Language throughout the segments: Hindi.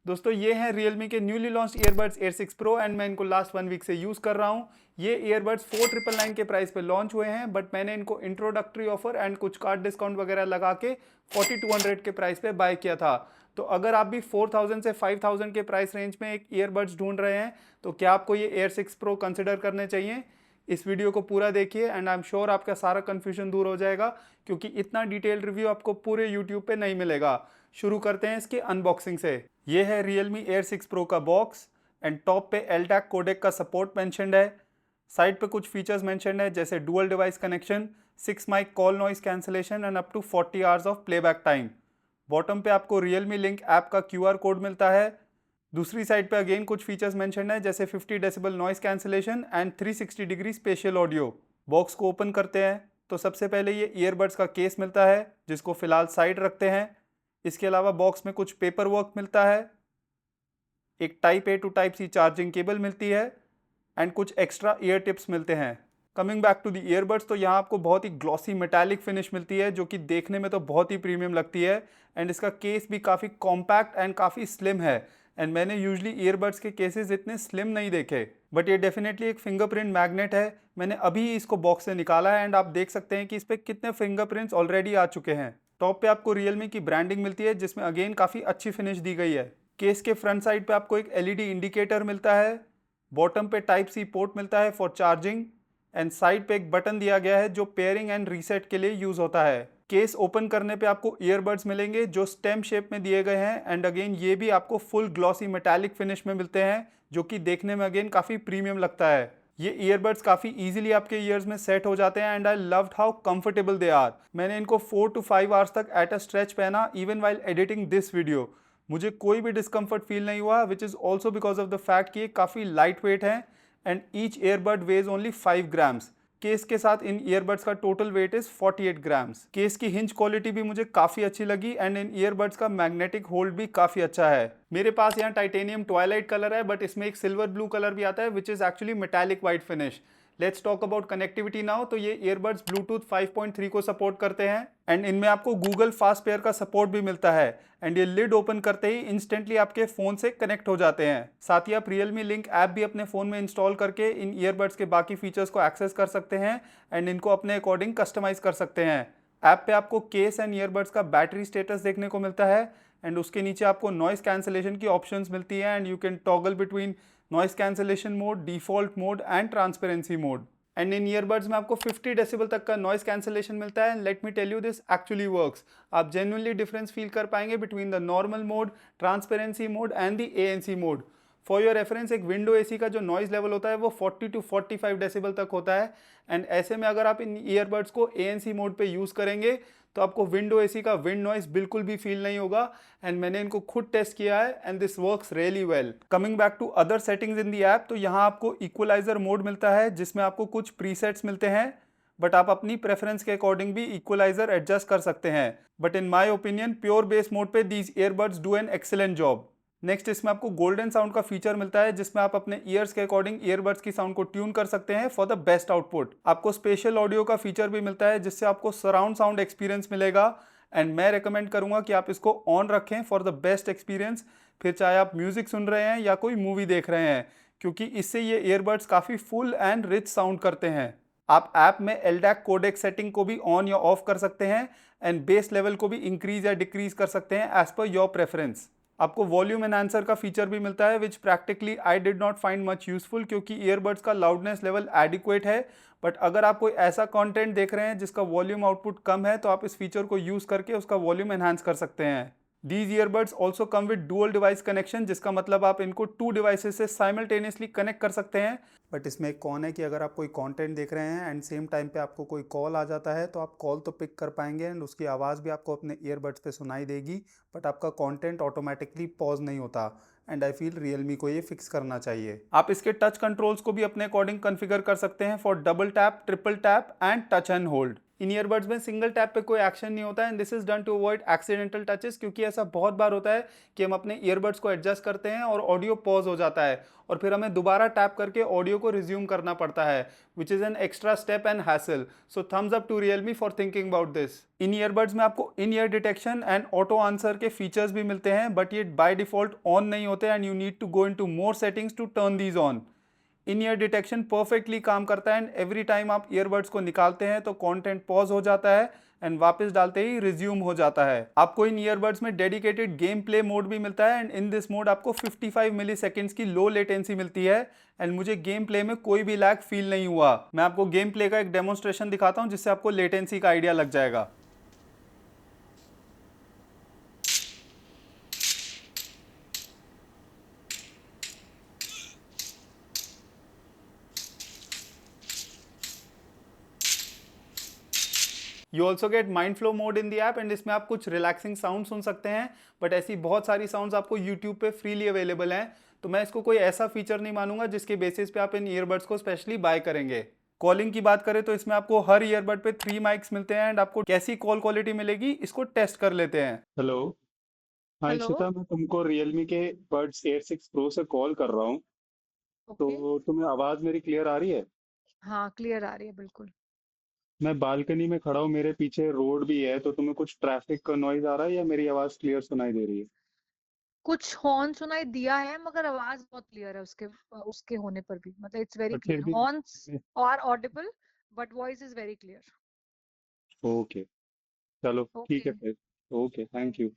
दोस्तों ये हैं Realme के newly launch earbuds Air 6 Pro and मैं इनको लास्ट 1 वीक से यूज़ कर रहा हूँ। ये ईयरबड्स 4999 के प्राइस पे लॉन्च हुए हैं, बट मैंने इनको इंट्रोडक्टरी ऑफर एंड कुछ कार्ड डिस्काउंट वगैरह लगा के 4200 के प्राइस पे बाय किया था। तो अगर आप भी 4000 से 5000 के प्राइस रेंज में एक ईयरबड्स ढूंढ रहे हैं तो क्या आपको ये Air 6 Pro कंसिडर करने चाहिए। इस वीडियो को पूरा देखिए एंड आई एम श्योर आपका सारा कन्फ्यूजन दूर हो जाएगा, क्योंकि इतना डिटेल्ड रिव्यू आपको पूरे यूट्यूब पे नहीं मिलेगा। शुरू करते हैं इसकी अनबॉक्सिंग से। ये है Realme Air 6 Pro का बॉक्स एंड टॉप पे LDAC कोडेक का सपोर्ट मेंशन्ड है। साइड पे कुछ फीचर्स मेंशन्ड है जैसे dual device connection, 6 mic call noise cancellation and up to 40 hours of playback time. Bottom पे आपको Realme लिंक ऐप का QR कोड मिलता है। दूसरी साइड पे अगेन कुछ फीचर्स मेंशन्ड है जैसे 50 decibel noise cancellation and 360 degree spatial audio. Box को ओपन करते हैं तो सबसे पहले ये ईयरबड्स का केस मिलता है, जिसको फिलहाल साइड रखते हैं। इसके अलावा बॉक्स में कुछ पेपर वर्क मिलता है, एक type A to type C charging cable मिलती है एंड कुछ एक्स्ट्रा ईयर टिप्स मिलते हैं। Coming back to the earbuds, तो यहाँ आपको बहुत ही ग्लॉसी मेटालिक फिनिश मिलती है जो कि देखने में तो बहुत ही प्रीमियम लगती है एंड इसका केस भी काफ़ी कॉम्पैक्ट एंड काफ़ी स्लिम है। एंड मैंने यूजली ईयरबड्स के केसेस इतने स्लिम नहीं देखे, बट ये डेफिनेटली एक फिंगरप्रिंट मैग्नेट है। मैंने अभी इसको बॉक्स से निकाला है एंड आप देख सकते हैं कि इस पर कितने फिंगरप्रिंट्स ऑलरेडी आ चुके हैं। टॉप पे आपको Realme की ब्रांडिंग मिलती है जिसमें अगेन काफ़ी अच्छी फिनिश दी गई है। केस के फ्रंट साइड पे आपको एक LED इंडिकेटर मिलता है। बॉटम पे टाइप सी पोर्ट मिलता है फॉर चार्जिंग एंड साइड पे एक बटन दिया गया है जो पेयरिंग एंड रीसेट के लिए यूज होता है। केस ओपन करने पे आपको ईयरबड्स मिलेंगे जो स्टेम शेप में दिए गए हैं एंड अगेन ये भी आपको फुल ग्लॉसी मेटालिक फिनिश में मिलते हैं जो कि देखने में अगेन काफ़ी प्रीमियम लगता है। ये ईयरबड्स काफ़ी इजीली आपके ईयर्स में सेट हो जाते हैं and I loved how comfortable they are. मैंने इनको 4 to 5 आवर्स तक एट अ स्ट्रेच पहना even while editing this video. मुझे कोई भी डिस्कम्फर्ट फील नहीं हुआ, which is also because of the fact कि ये काफ़ी लाइट वेट है and each earbud weighs only 5 grams. Case के साथ इन ईयरबड्स का total weight is 48 grams. Case की हिंज क्वालिटी भी मुझे काफी अच्छी लगी एंड इन ईयरबड्स का मैग्नेटिक होल्ड भी काफी अच्छा है। मेरे पास यहाँ टाइटेनियम ट्वाइलाइट कलर है, बट इसमें एक सिल्वर ब्लू कलर भी आता है which is actually metallic white finish. Let's talk about connectivity now. तो ये ईयरबड्स ब्लूटूथ 5.3 को सपोर्ट करते हैं एंड इनमें आपको गूगल फास्ट पेयर का सपोर्ट भी मिलता है एंड ये लिड ओपन करते ही इंस्टेंटली आपके फोन से कनेक्ट हो जाते हैं। साथ ही आप Realme लिंक ऐप भी अपने फोन में इंस्टॉल करके इन ईयरबड्स के बाकी फीचर्स को एक्सेस कर सकते हैं एंड इनको अपने अकॉर्डिंग कस्टमाइज कर सकते हैं। ऐप पे आपको केस एंड ईयरबड्स का बैटरी स्टेटस देखने को मिलता है एंड उसके नीचे आपको नॉइस कैंसलेशन की ऑप्शंस मिलती है and you can toggle between noise cancellation mode, default mode and transparency mode. And in earbuds में आपको 50 डेसिबल तक का नॉइस कैंसलेशन मिलता है and let me tell you this actually works. आप जेन्युइनली डिफरेंस फील कर पाएंगे between the normal mode, transparency mode and the ANC mode. For your reference, एक विंडो AC का जो नॉइज लेवल होता है वो 40 to 45 डेसिबल तक होता है एंड ऐसे में अगर आप इन ईयरबड्स को ANC मोड पे यूज़ करेंगे तो आपको विंडो AC का विंड नॉइस बिल्कुल भी फील नहीं होगा एंड मैंने इनको खुद टेस्ट किया है and this works really well. Coming back to other settings in the app, तो यहाँ आपको इक्वलाइजर मोड मिलता है जिसमें आपको कुछ प्रीसेट्स मिलते हैं, बट आप अपनी प्रेफरेंस के अकॉर्डिंग भी इक्वलाइजर एडजस्ट कर सकते हैं। But in my opinion pure bass mode पे these earbuds do an excellent job. Next इसमें आपको गोल्डन साउंड का फीचर मिलता है जिसमें आप अपने ईयर्स के अकॉर्डिंग ईयरबड्स की साउंड को ट्यून कर सकते हैं फॉर द बेस्ट आउटपुट। आपको स्पेशल ऑडियो का फीचर भी मिलता है जिससे आपको सराउंड साउंड एक्सपीरियंस मिलेगा एंड मैं रेकमेंड करूंगा कि आप इसको ऑन रखें फॉर द बेस्ट एक्सपीरियंस, फिर चाहे आप म्यूजिक सुन रहे हैं या कोई मूवी देख रहे हैं, क्योंकि इससे ये ईयरबड्स काफ़ी फुल एंड रिच साउंड करते हैं। आप ऐप में LDAC कोडेक सेटिंग को भी ऑन या ऑफ कर सकते हैं एंड बेस लेवल को भी इंक्रीज या डिक्रीज कर सकते हैं एज पर योर प्रेफरेंस। आपको वॉल्यूम एनहांसर का फीचर भी मिलता है which practically I did not find much useful, क्योंकि ईयरबड्स का लाउडनेस लेवल एडिक्वेट है। बट अगर आप कोई ऐसा कंटेंट देख रहे हैं जिसका वॉल्यूम आउटपुट कम है तो आप इस फीचर को यूज करके उसका वॉल्यूम एनहांस कर सकते हैं। These earbuds also come with dual device connection, जिसका मतलब आप इनको 2 डिवाइसेस से साइमल्टेनियसली कनेक्ट कर सकते हैं। बट इसमें एक कॉन है कि अगर आप कोई कंटेंट देख रहे हैं एंड सेम टाइम पे आपको कोई कॉल आ जाता है तो आप कॉल तो पिक कर पाएंगे एंड उसकी आवाज़ भी आपको अपने ईयरबड्स पे सुनाई देगी, बट आपका कंटेंट ऑटोमेटिकली पॉज नहीं होता एंड आई फील Realme को ये फिक्स करना चाहिए। आप इसके टच कंट्रोल्स को भी अपने अकॉर्डिंग कॉन्फ़िगर कर सकते हैं for double tap, triple tap and touch and hold. इन ईयरबड्स में सिंगल टैप पे कोई एक्शन नहीं होता है and this is done to avoid accidental touches, क्योंकि ऐसा बहुत बार होता है कि हम अपने ईयरबड्स को एडजस्ट करते हैं और ऑडियो पॉज हो जाता है और फिर हमें दोबारा टैप करके ऑडियो को रिज्यूम करना पड़ता है, which is an extra step and hassle. So thumbs up to Realme for thinking about this. इन ईयरबड्स में आपको in ear detection and auto answer के फीचर्स भी मिलते हैं, बट ये बाय डिफॉल्ट ऑन नहीं होते and you need to go into more settings to turn these on. In ear detection perfectly काम करता है एंड एवरी टाइम आप ईयरबड्स को निकालते हैं तो कंटेंट पॉज हो जाता है एंड वापस डालते ही रिज्यूम हो जाता है। आपको इन ईयरबड्स में डेडिकेटेड गेम प्ले मोड भी मिलता है एंड इन दिस मोड आपको 55 मिली सेकेंड्स की लो लेटेंसी मिलती है एंड मुझे गेम प्ले में कोई भी लैग फील नहीं हुआ। मैं आपको गेम प्ले का एक डेमोन्स्ट्रेशन दिखाता हूं जिससे आपको लेटेंसी का आइडिया लग जाएगा। You also get mind flow mode in the app and इसमें आप कुछ रिलैक्सिंग साउंड सुन सकते हैं, बट ऐसी बहुत सारी साउंड्स आपको यूट्यूब पे फ्रीली अवेलेबल हैं, तो मैं इसको कोई ऐसा फीचर नहीं मानूंगा जिसके बेसिस पे आप इन ईयरबड्स को स्पेशली बाय करेंगे। कॉलिंग की बात करें तो इसमें आपको हर ईयरबड पे 3 माइक्स मिलते हैं एंड आपको कैसी कॉल क्वालिटी मिलेगी इसको टेस्ट कर लेते हैं। हेलो। हाँ हेलो। इशिता, मैं तुमको रियलमी के बड्स एयर 6 प्रो से कॉल कर रहा हूँ। ओके। तो तुम्हें आवाज़ मेरी क्लियर आ रही है? हाँ, क्लियर आ रही है बिल्कुल। मैं बालकनी में खड़ा हूँ, मेरे पीछे रोड भी है, तो तुम्हें कुछ ट्रैफिक का नॉइज आ रहा है या मेरी आवाज़ क्लियर सुनाई दे रही है? कुछ हॉर्न सुनाई दिया है मगर आवाज बहुत क्लियर है उसके उसके होने पर भी, मतलब इट्स वेरी बट फिर क्लियर। भी horns are audible but voice is very clear. Okay, चलो ठीक ओके। है फिर। Okay, thank you.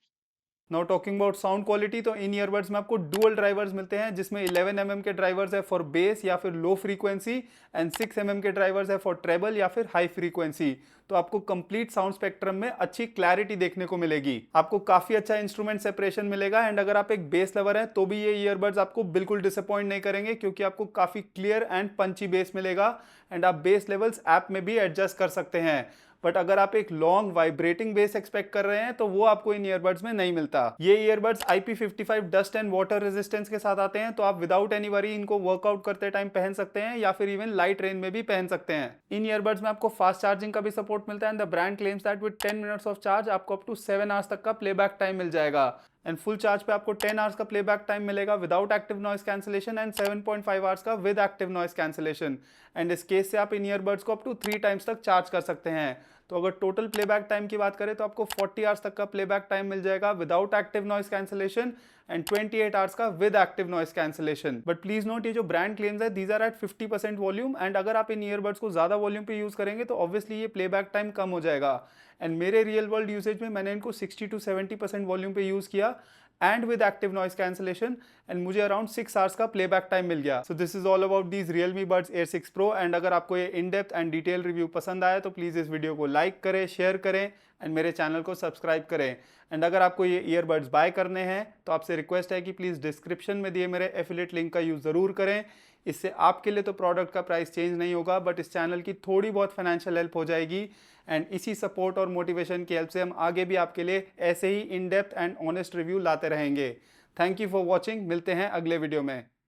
Now talking about sound quality, तो इन ईयरबड्स में आपको डुअल ड्राइवर्स मिलते हैं जिसमें 11 के ड्राइवर्स है फॉर बेस या फिर लो फ्रीक्वेंसी एंड 6 के ड्राइवर्स है फॉर ट्रेबल या फिर हाई फ्रीक्वेंसी। तो आपको कंप्लीट साउंड स्पेक्ट्रम में अच्छी क्लैरिटी देखने को मिलेगी, आपको काफी अच्छा इंस्ट्रूमेंट सेपरेशन मिलेगा एंड अगर आप एक बेस लवर हैं तो भी ये ईयरबड्स आपको बिल्कुल डिसअपॉइंट नहीं करेंगे, क्योंकि आपको काफी क्लियर एंड पंची बेस मिलेगा एंड आप बेस लेवल्स ऐप में भी एडजस्ट कर सकते हैं। बट अगर आप एक लॉन्ग वाइब्रेटिंग बेस एक्सपेक्ट कर रहे हैं तो वो आपको इन ईयरबड्स में नहीं मिलता। ये earbuds IP55 dust and water resistance के साथ आते हैं, तो आप विदाउट एनी वरी इनको वर्कआउट करते टाइम पहन सकते हैं या फिर इवन लाइट रेन में भी पहन सकते हैं। इन ईयरबड्स में आपको फास्ट चार्जिंग का भी सपोर्ट मिलता है and the brand claims that with 10 minutes of charge आपको अप टू 7 आवर्स तक का प्लेबैक टाइम मिल जाएगा एंड फुल चार्ज पे आपको 10 आवर्स का प्लेबैक टाइम मिलेगा without active noise cancellation and 7.5 hours का with active noise cancellation and इस केस से आप इन ईयरबड्स को अप टू 3 टाइम्स तक चार्ज कर सकते हैं। तो अगर टोटल प्लेबैक टाइम की बात करें तो आपको 40 आवर्स तक का प्लेबैक टाइम मिल जाएगा without active noise cancellation and 28 hours का with active noise cancellation. But please note, ये जो ब्रांड क्लेम्स है these are at 50% volume and अगर आप इन ईयरबड्स को ज्यादा वॉल्यूम पे यूज करेंगे तो ऑब्वियसली ये प्लेबैक टाइम कम हो जाएगा एंड मेरे रियल वर्ल्ड यूसेज में मैंने इनको 60 to 70% वॉल्यूम पे यूज किया and with active noise cancellation and मुझे अराउंड 6 आवर्स का प्लेबैक टाइम मिल गया। So this is all about these Realme buds air 6 pro and अगर आपको ये इन डेप्थ एंड डिटेल रिव्यू पसंद आया तो प्लीज़ इस वीडियो को लाइक करें, शेयर करें एंड मेरे चैनल को सब्सक्राइब करें। एंड अगर आपको ये ईयरबड्स बाय करने हैं तो आपसे रिक्वेस्ट है कि प्लीज़ डिस्क्रिप्शन में दिए मेरे एफिलिएट लिंक का यूज़ ज़रूर करें। इससे आपके लिए तो प्रोडक्ट का प्राइस चेंज नहीं होगा बट इस चैनल की थोड़ी बहुत फाइनेंशियल हेल्प हो जाएगी एंड इसी सपोर्ट और मोटिवेशन की हेल्प से हम आगे भी आपके लिए ऐसे ही in depth and honest review लाते रहेंगे। थैंक यू फॉर वॉचिंग, मिलते हैं अगले वीडियो में।